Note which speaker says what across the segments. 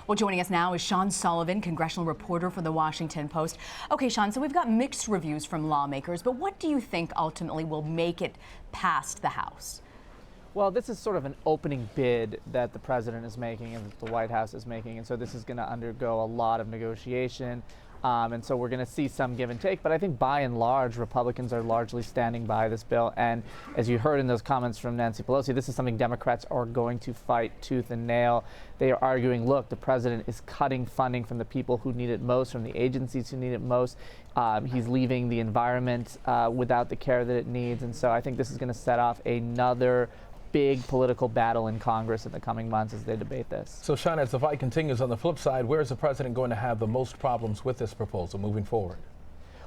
Speaker 1: Well, joining us now is Sean Sullivan, congressional reporter for the Washington Post. Okay, Sean, so we've got mixed reviews from lawmakers, but what do you think ultimately will make it past the House?
Speaker 2: Well, this is sort of an opening bid that the president is making and that the White House is making, and so this is going to undergo a lot of negotiation. And so we're going to see some give and take. But I think by and large, Republicans are largely standing by this bill. And as you heard in those comments from Nancy Pelosi, this is something Democrats are going to fight tooth and nail. They are arguing, look, the president is cutting funding from the people who need it most, from the agencies who need it most. He's leaving the environment without the care that it needs. And so I think this is going to set off another big political battle in Congress in the coming months as they debate this.
Speaker 3: So, Sean, as the fight continues on the flip side, where is the president going to have the most problems with this proposal moving forward?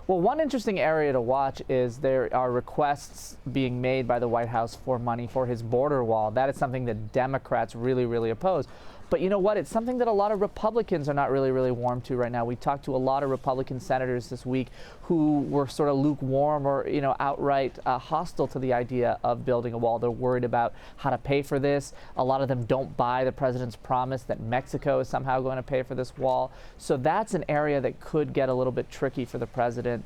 Speaker 2: Well, one interesting area to watch is there are requests being made by the White House for money for his border wall. That is something that Democrats really oppose. But you know what? It's something that a lot of Republicans are not really warm to right now. We talked to a lot of Republican senators this week who were sort of lukewarm or, outright hostile to the idea of building a wall. They're worried about how to pay for this. A lot of them don't buy the president's promise that Mexico is somehow going to pay for this wall. So that's an area that could get a little bit tricky for the president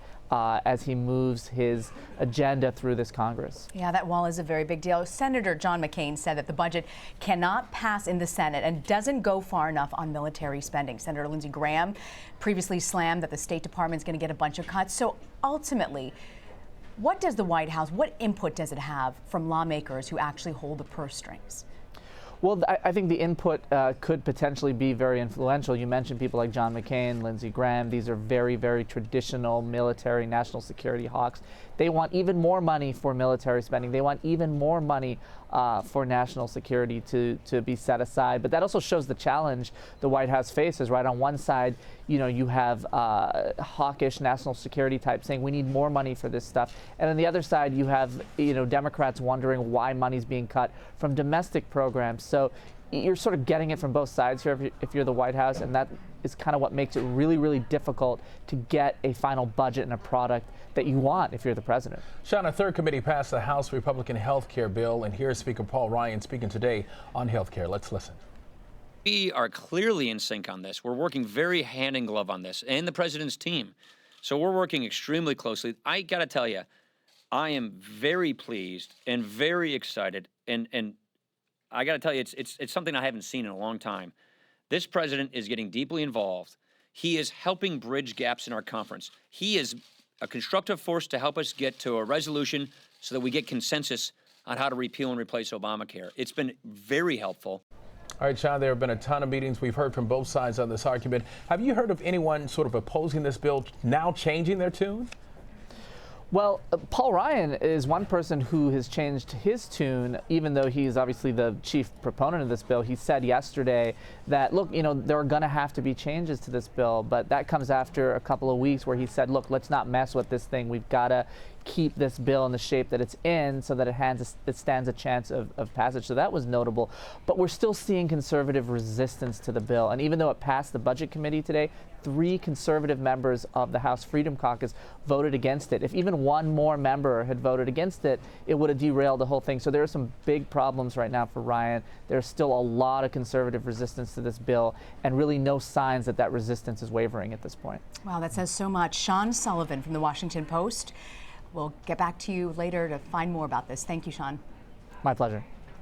Speaker 2: as he moves his agenda through this Congress.
Speaker 1: Yeah, that wall is a very big deal. Senator John McCain said that the budget cannot pass in the Senate and doesn't go far enough on military spending. Senator Lindsey Graham previously slammed that the State Department's going to get a bunch of cuts. So ultimately, what does the White House, what input does it have from lawmakers who actually hold the purse strings?
Speaker 2: Well, I think the input could potentially be very influential. You mentioned people like John McCain, Lindsey Graham. These are very traditional military, national security hawks. They want even more money for military spending. They want even more money for national security to be set aside. But that also shows the challenge the White House faces, right? On one side, you have hawkish national security types saying we need more money for this stuff. And on the other side, you have, Democrats wondering why money's being cut from domestic programs. So you're sort of getting it from both sides here if you're the White House, and that is kind of what makes it really difficult to get a final budget and a product that you want if you're the president.
Speaker 3: Sean, a third committee passed the House Republican health care bill, and here's Speaker Paul Ryan speaking today on health care. Let's listen.
Speaker 4: We are clearly in sync on this. We're working very hand in glove on this, and the president's team. So we're working extremely closely. I got to tell you, I am very pleased and very excited, and I got to tell you, it's something I haven't seen in a long time. This president is getting deeply involved. He is helping bridge gaps in our conference. He is a constructive force to help us get to a resolution so that we get consensus on how to repeal and replace Obamacare. It's been very helpful.
Speaker 3: All right, Sean, there have been a ton of meetings. We've heard from both sides on this argument. Have you heard of anyone sort of opposing this bill now changing their tune?
Speaker 2: Well, Paul Ryan is one person who has changed his tune, even though he's obviously the chief proponent of this bill. He said yesterday that, look, there are going to have to be changes to this bill, but that comes after a couple of weeks where he said, look, let's not mess with this thing. We've got to keep this bill in the shape that it's in so that it stands a chance of passage. So that was notable. But we're still seeing conservative resistance to the bill. And even though it passed the Budget Committee today, 3 conservative members of the House Freedom Caucus voted against it. If even one more member had voted against it, it would have derailed the whole thing. So there are some big problems right now for Ryan. There's still a lot of conservative resistance to this bill and really no signs that that resistance is wavering at this point.
Speaker 1: Wow, that says so much. Sean Sullivan from the Washington Post. We'll get back to you later to find more about this. Thank you, Sean.
Speaker 2: My pleasure.